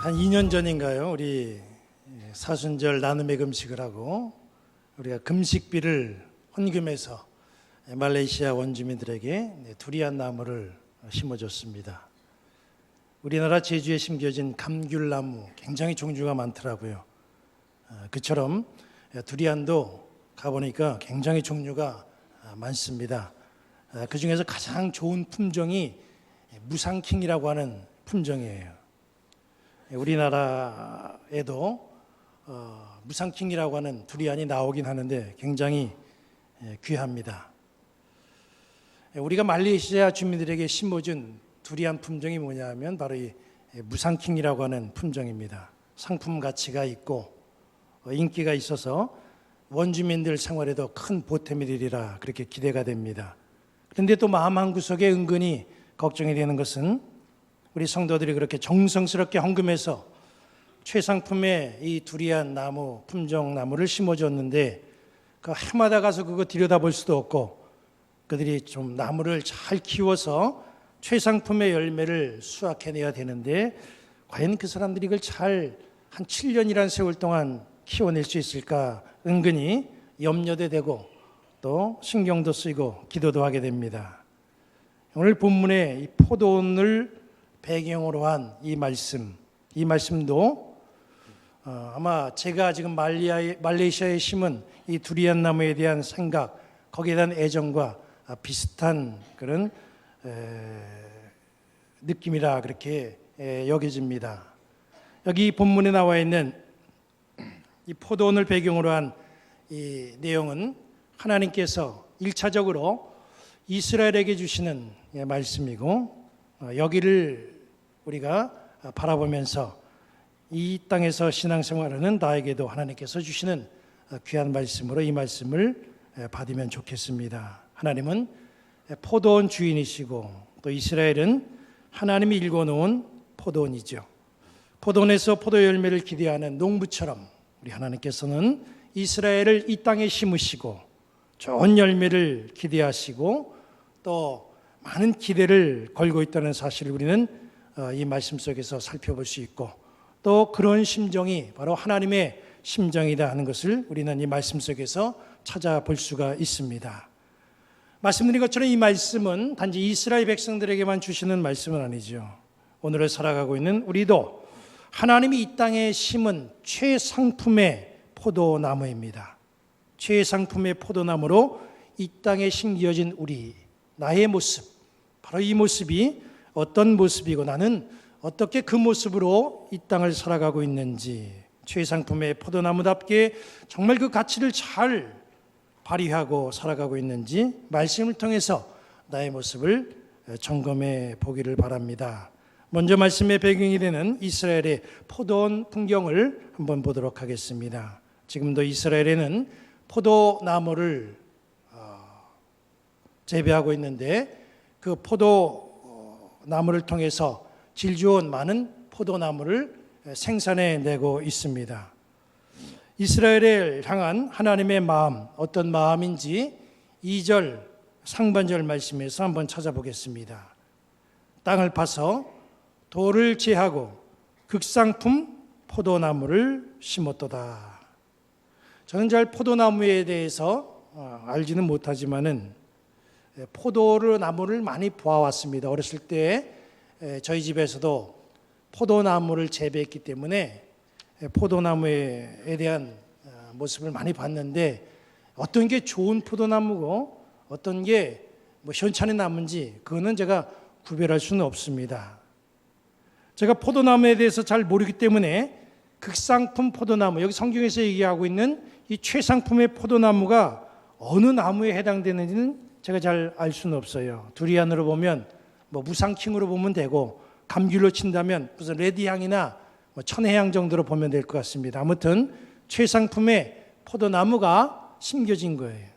한 2년 전인가요? 우리 사순절 나눔의 금식을 하고 우리가 금식비를 헌금해서 말레이시아 원주민들에게 두리안 나무를 심어줬습니다. 우리나라 제주에 심겨진 감귤나무 굉장히 종류가 많더라고요. 그처럼 두리안도 가보니까 굉장히 종류가 많습니다. 그 중에서 가장 좋은 품종이 무상킹이라고 하는 품종이에요. 우리나라에도 무상킹이라고 하는 두리안이 나오긴 하는데 굉장히 귀합니다. 우리가 말레이시아 주민들에게 심어준 두리안 품종이 뭐냐면 바로 이 무상킹이라고 하는 품종입니다. 상품 가치가 있고 인기가 있어서 원주민들 생활에도 큰 보탬이 되리라 그렇게 기대가 됩니다. 그런데 또 마음 한구석에 은근히 걱정이 되는 것은 우리 성도들이 그렇게 정성스럽게 헌금해서 최상품의 이 두리안 나무, 품종 나무를 심어줬는데 그 해마다 가서 그거 들여다볼 수도 없고 그들이 좀 나무를 잘 키워서 최상품의 열매를 수확해내야 되는데 과연 그 사람들이 이걸 잘 한 7년이라는 세월 동안 키워낼 수 있을까 은근히 염려도 되고 또 신경도 쓰이고 기도도 하게 됩니다. 오늘 본문에 이 포도원을 배경으로 한 이 말씀도 아마 제가 지금 말레이시아에 심은 이 두리안 나무에 대한 생각, 거기에 대한 애정과 비슷한 그런 느낌이라 그렇게 여겨집니다. 여기 본문에 나와 있는 이 포도원을 배경으로 한 이 내용은 하나님께서 1차적으로 이스라엘에게 주시는 말씀이고 여기를 우리가 바라보면서 이 땅에서 신앙생활하는 나에게도 하나님께서 주시는 귀한 말씀으로 이 말씀을 받으면 좋겠습니다. 하나님은 포도원 주인이시고 또 이스라엘은 하나님이 일궈놓은 포도원이죠. 포도원에서 포도 열매를 기대하는 농부처럼 우리 하나님께서는 이스라엘을 이 땅에 심으시고 좋은 열매를 기대하시고 또 많은 기대를 걸고 있다는 사실을 우리는 이 말씀 속에서 살펴볼 수 있고 또 그런 심정이 바로 하나님의 심정이다 하는 것을 우리는 이 말씀 속에서 찾아볼 수가 있습니다. 말씀드린 것처럼 이 말씀은 단지 이스라엘 백성들에게만 주시는 말씀은 아니죠. 오늘을 살아가고 있는 우리도 하나님이 이 땅에 심은 최상품의 포도나무입니다. 최상품의 포도나무로 이 땅에 심겨진 우리, 나의 모습, 바로 이 모습이 어떤 모습이고 나는 어떻게 그 모습으로 이 땅을 살아가고 있는지 최상품의 포도나무답게 정말 그 가치를 잘 발휘하고 살아가고 있는지 말씀을 통해서 나의 모습을 점검해 보기를 바랍니다. 먼저 말씀의 배경이 되는 이스라엘의 포도원 풍경을 한번 보도록 하겠습니다. 지금도 이스라엘에는 포도나무를 재배하고 있는데 그 포도나무를 통해서 질 좋은 많은 포도나무를 생산해내고 있습니다. 이스라엘을 향한 하나님의 마음, 어떤 마음인지 2절 상반절 말씀에서 한번 찾아보겠습니다. 땅을 파서 돌을 제하고 극상품 포도나무를 심었도다. 저는 잘 포도나무에 대해서 알지는 못하지만은 포도나무를 많이 보아왔습니다. 어렸을 때 저희 집에서도 포도나무를 재배했기 때문에 포도나무에 대한 모습을 많이 봤는데 어떤 게 좋은 포도나무고 어떤 게 뭐 현찬의 나무인지 그거는 제가 구별할 수는 없습니다. 제가 포도나무에 대해서 잘 모르기 때문에 극상품 포도나무, 여기 성경에서 얘기하고 있는 이 최상품의 포도나무가 어느 나무에 해당되는지는 제가 잘 알 수는 없어요. 두리안으로 보면 뭐 무상킹으로 보면 되고 감귤로 친다면 무슨 레드향이나 뭐 천혜향 정도로 보면 될 것 같습니다. 아무튼 최상품의 포도나무가 심겨진 거예요.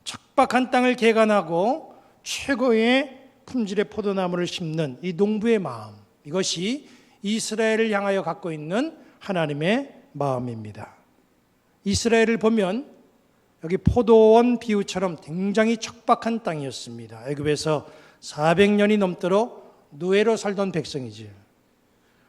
척박한 땅을 개간하고 최고의 품질의 포도나무를 심는 이 농부의 마음, 이것이 이스라엘을 향하여 갖고 있는 하나님의 마음입니다. 이스라엘을 보면 여기 포도원 비유처럼 굉장히 척박한 땅이었습니다. 애굽에서 400년이 넘도록 노예로 살던 백성이지.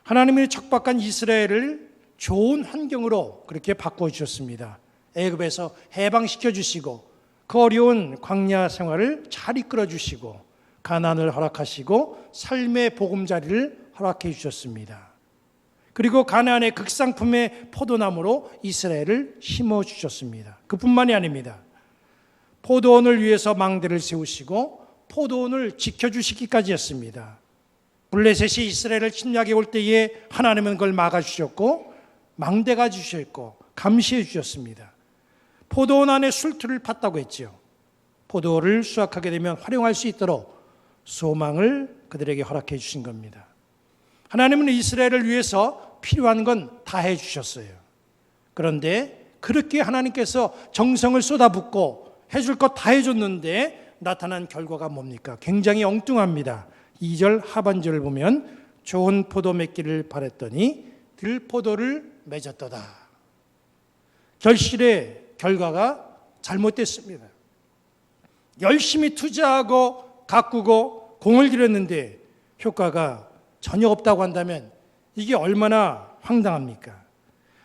하나님이 척박한 이스라엘을 좋은 환경으로 그렇게 바꿔주셨습니다. 애굽에서 해방시켜 주시고 그 어려운 광야 생활을 잘 이끌어 주시고 가난을 허락하시고 삶의 보금자리를 허락해 주셨습니다. 그리고 가나안의 극상품의 포도나무로 이스라엘을 심어주셨습니다. 그뿐만이 아닙니다. 포도원을 위해서 망대를 세우시고 포도원을 지켜주시기까지 했습니다. 블레셋이 이스라엘을 침략해 올 때에 하나님은 그걸 막아주셨고 망대가 주셨고 감시해 주셨습니다. 포도원 안에 술틀을 팠다고 했죠. 포도를 수확하게 되면 활용할 수 있도록 소망을 그들에게 허락해 주신 겁니다. 하나님은 이스라엘을 위해서 필요한 건 다 해주셨어요. 그런데 그렇게 하나님께서 정성을 쏟아붓고 해줄 것 다 해줬는데 나타난 결과가 뭡니까? 굉장히 엉뚱합니다. 2절 하반절을 보면 좋은 포도 맺기를 바랬더니 들포도를 맺었도다. 결실의 결과가 잘못됐습니다. 열심히 투자하고 가꾸고 공을 들였는데 효과가 전혀 없다고 한다면 이게 얼마나 황당합니까?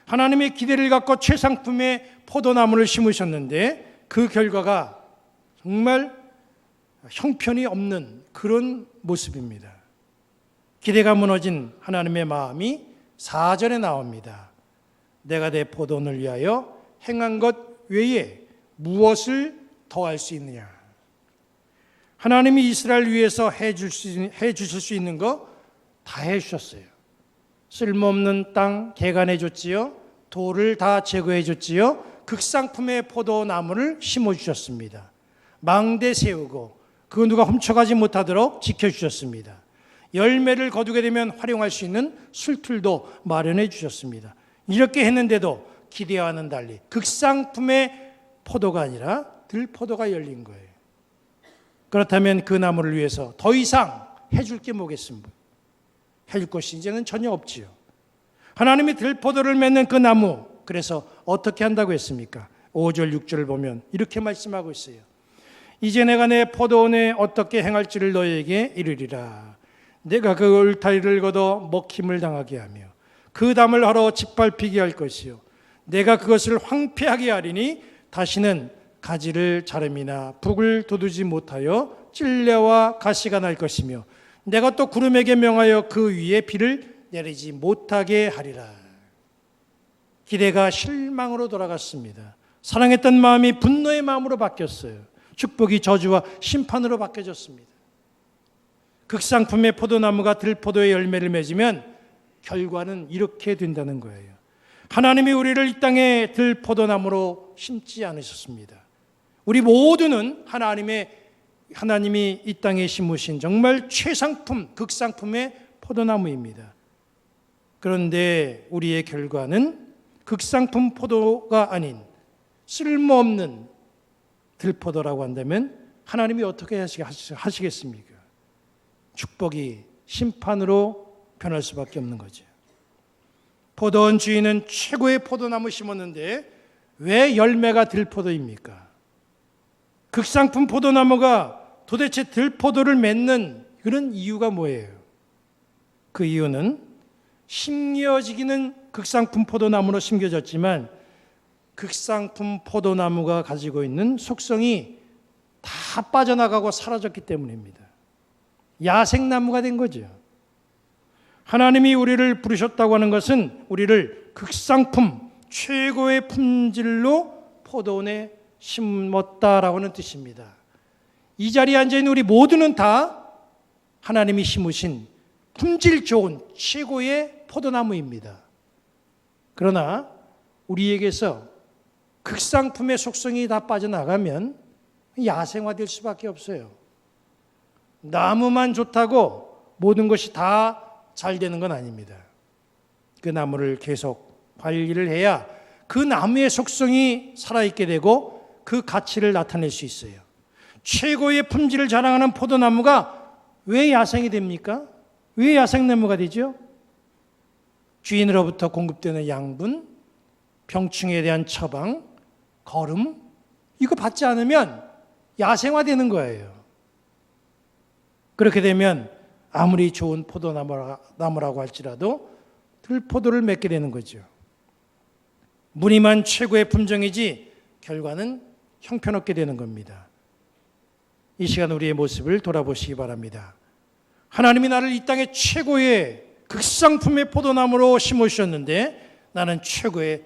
하나님의 기대를 갖고 최상품의 포도나무를 심으셨는데 그 결과가 정말 형편이 없는 그런 모습입니다. 기대가 무너진 하나님의 마음이 4절에 나옵니다. 내가 내 포도원을 위하여 행한 것 외에 무엇을 더할 수 있느냐? 하나님이 이스라엘 위해서 해주실 수 있는 거 다 해주셨어요. 쓸모없는 땅 개간해 줬지요. 돌을 다 제거해 줬지요. 극상품의 포도나무를 심어주셨습니다. 망대 세우고 그 누가 훔쳐가지 못하도록 지켜주셨습니다. 열매를 거두게 되면 활용할 수 있는 술틀도 마련해 주셨습니다. 이렇게 했는데도 기대와는 달리 극상품의 포도가 아니라 들포도가 열린 거예요. 그렇다면 그 나무를 위해서 더 이상 해줄 게 뭐겠습니까? 해줄 것이 이제는 전혀 없지요. 하나님이 들포도를 맺는 그 나무, 그래서 어떻게 한다고 했습니까? 5절 6절을 보면 이렇게 말씀하고 있어요. 이제 내가 내 포도원에 어떻게 행할지를 너희에게 이르리라. 내가 그 울타리를 걷어 먹힘을 당하게 하며 그 담을 헐어 짓밟히게 할 것이요 내가 그것을 황폐하게 하리니 다시는 가지를 자름이나 북을 돋우지 못하여 찔레와 가시가 날 것이며 내가 또 구름에게 명하여 그 위에 비를 내리지 못하게 하리라. 기대가 실망으로 돌아갔습니다. 사랑했던 마음이 분노의 마음으로 바뀌었어요. 축복이 저주와 심판으로 바뀌어졌습니다. 극상품의 포도나무가 들포도의 열매를 맺으면 결과는 이렇게 된다는 거예요. 하나님이 우리를 이 땅에 들포도나무로 심지 않으셨습니다. 우리 모두는 하나님이 이 땅에 심으신 정말 최상품, 극상품의 포도나무입니다. 그런데 우리의 결과는 극상품 포도가 아닌 쓸모없는 들포도라고 한다면 하나님이 어떻게 하시겠습니까? 축복이 심판으로 변할 수밖에 없는 거죠. 포도원 주인은 최고의 포도나무 심었는데 왜 열매가 들포도입니까? 극상품 포도나무가 도대체 들포도를 맺는 그런 이유가 뭐예요? 그 이유는 심겨지기는 극상품 포도나무로 심겨졌지만 극상품 포도나무가 가지고 있는 속성이 다 빠져나가고 사라졌기 때문입니다. 야생나무가 된 거죠. 하나님이 우리를 부르셨다고 하는 것은 우리를 극상품, 최고의 품질로 포도원에 심었다라고 하는 뜻입니다. 이 자리에 앉아있는 우리 모두는 다 하나님이 심으신 품질 좋은 최고의 포도나무입니다. 그러나 우리에게서 극상품의 속성이 다 빠져나가면 야생화될 수밖에 없어요. 나무만 좋다고 모든 것이 다 잘 되는 건 아닙니다. 그 나무를 계속 관리를 해야 그 나무의 속성이 살아있게 되고 그 가치를 나타낼 수 있어요. 최고의 품질을 자랑하는 포도나무가 왜 야생이 됩니까? 왜 야생나무가 되죠? 주인으로부터 공급되는 양분, 병충해에 대한 처방, 거름, 이거 받지 않으면 야생화되는 거예요. 그렇게 되면 아무리 좋은 포도나무라고 할지라도 들포도를 맺게 되는 거죠. 무늬만 최고의 품종이지 결과는 형편없게 되는 겁니다. 이 시간 우리의 모습을 돌아보시기 바랍니다. 하나님이 나를 이 땅의 최고의 극상품의 포도나무로 심으셨는데 나는 최고의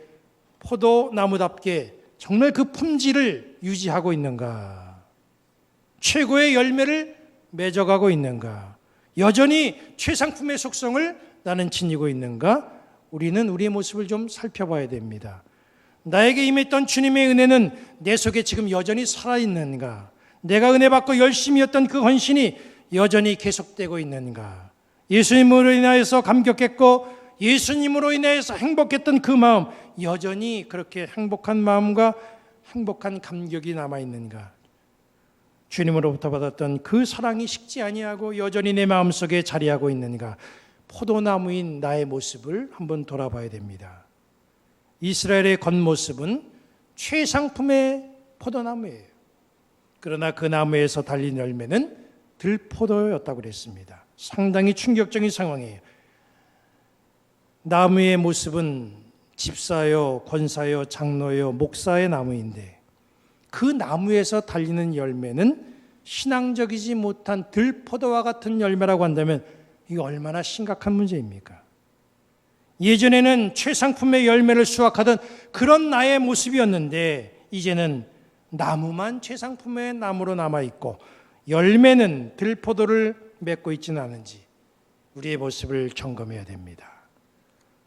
포도나무답게 정말 그 품질을 유지하고 있는가? 최고의 열매를 맺어가고 있는가? 여전히 최상품의 속성을 나는 지니고 있는가? 우리는 우리의 모습을 좀 살펴봐야 됩니다. 나에게 임했던 주님의 은혜는 내 속에 지금 여전히 살아있는가? 내가 은혜 받고 열심히 했던 그 헌신이 여전히 계속되고 있는가? 예수님으로 인하여서 감격했고 예수님으로 인하여서 행복했던 그 마음, 여전히 그렇게 행복한 마음과 행복한 감격이 남아있는가? 주님으로부터 받았던 그 사랑이 식지 아니하고 여전히 내 마음속에 자리하고 있는가? 포도나무인 나의 모습을 한번 돌아봐야 됩니다. 이스라엘의 겉모습은 최상품의 포도나무예요. 그러나 그 나무에서 달린 열매는 들포도였다고 그랬습니다. 상당히 충격적인 상황이에요. 나무의 모습은 집사요, 권사요, 장로요, 목사의 나무인데 그 나무에서 달리는 열매는 신앙적이지 못한 들포도와 같은 열매라고 한다면 이게 얼마나 심각한 문제입니까? 예전에는 최상품의 열매를 수확하던 그런 나의 모습이었는데 이제는 나무만 최상품의 나무로 남아있고 열매는 들포도를 맺고 있지는 않은지 우리의 모습을 점검해야 됩니다.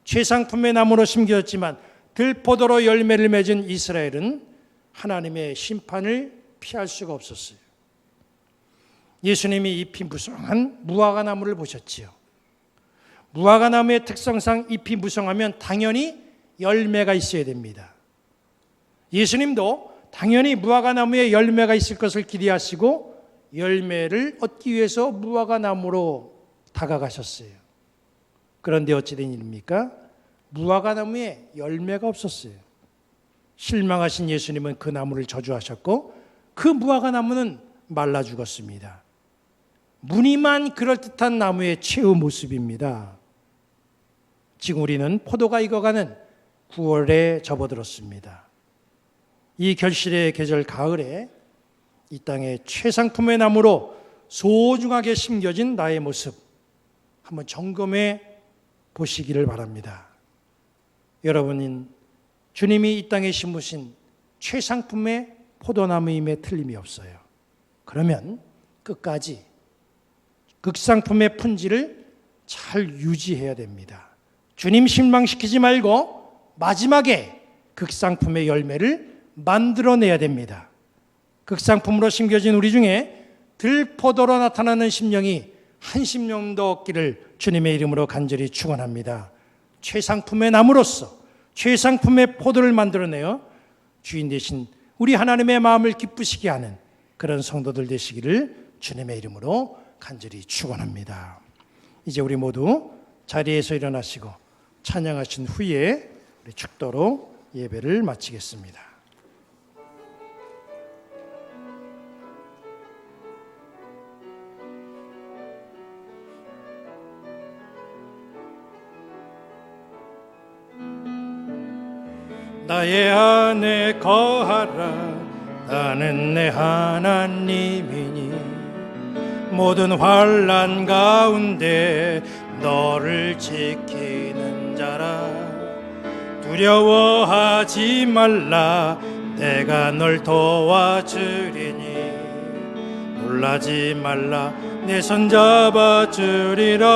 최상품의 나무로 심겨졌지만 들포도로 열매를 맺은 이스라엘은 하나님의 심판을 피할 수가 없었어요. 예수님이 잎이 무성한 무화과나무를 보셨지요. 무화과나무의 특성상 잎이 무성하면 당연히 열매가 있어야 됩니다. 예수님도 당연히 무화과나무에 열매가 있을 것을 기대하시고 열매를 얻기 위해서 무화과나무로 다가가셨어요. 그런데 어찌된 일입니까? 무화과나무에 열매가 없었어요. 실망하신 예수님은 그 나무를 저주하셨고 그 무화과나무는 말라 죽었습니다. 무늬만 그럴듯한 나무의 최후 모습입니다. 지금 우리는 포도가 익어가는 9월에 접어들었습니다. 이 결실의 계절 가을에 이 땅의 최상품의 나무로 소중하게 심겨진 나의 모습 한번 점검해 보시기를 바랍니다. 여러분은 주님이 이 땅에 심으신 최상품의 포도나무임에 틀림이 없어요. 그러면 끝까지 극상품의 품질을 잘 유지해야 됩니다. 주님 실망시키지 말고 마지막에 극상품의 열매를 만들어내야 됩니다. 극상품으로 심겨진 우리 중에 들포도로 나타나는 심령이 한 심령도 없기를 주님의 이름으로 간절히 축원합니다. 최상품의 나무로서 최상품의 포도를 만들어내어 주인 되신 우리 하나님의 마음을 기쁘시게 하는 그런 성도들 되시기를 주님의 이름으로 간절히 축원합니다. 이제 우리 모두 자리에서 일어나시고 찬양하신 후에 우리 축도로 예배를 마치겠습니다. 나의 안에 거하라. 나는 내 하나님이니 모든 환난 가운데 너를 지키는 자라. 두려워하지 말라. 내가 널 도와주리니 놀라지 말라. 내 손 잡아주리라.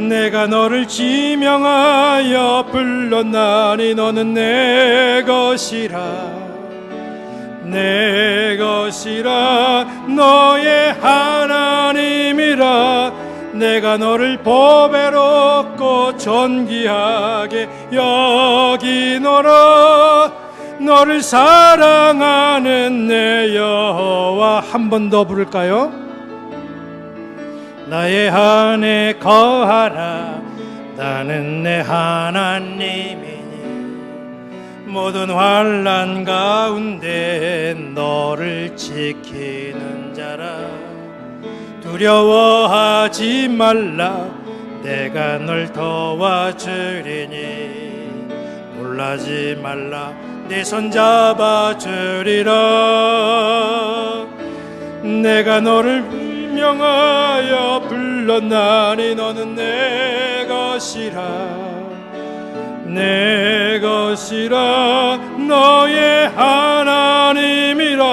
내가 너를 지명하여 불렀나니 너는 내 것이라. 내 것이라. 너의 하나님이라. 내가 너를 보배롭고 존귀하게 여기노라. 너를 사랑하는 내 여호와. 한 번 더 부를까요? 나의 안에 거하라. 나는 내 하나님이니 모든 환난 가운데 너를 지키는 자라. 두려워하지 말라 내가 널 도와주리니 놀라지 말라 내 손 잡아주리라 내가 너를 명하여 불렀나니 너는 내 것이라 내 것이라 너의 하나님이라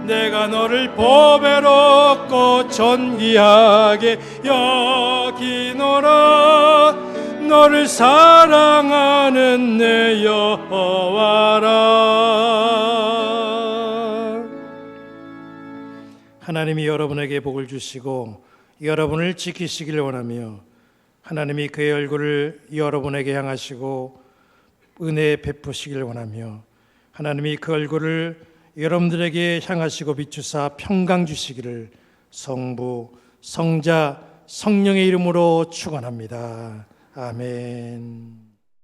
내가 너를 보배롭고 존귀하게 여기노라 너를 사랑하는 내 여호와라. 하나님이 여러분에게 복을 주시고 여러분을 지키시길 원하며 하나님이 그의 얼굴을 여러분에게 향하시고 은혜 베푸시길 원하며 하나님이 그 얼굴을 여러분들에게 향하시고 비추사 평강 주시기를 성부, 성자, 성령의 이름으로 축원합니다. 아멘.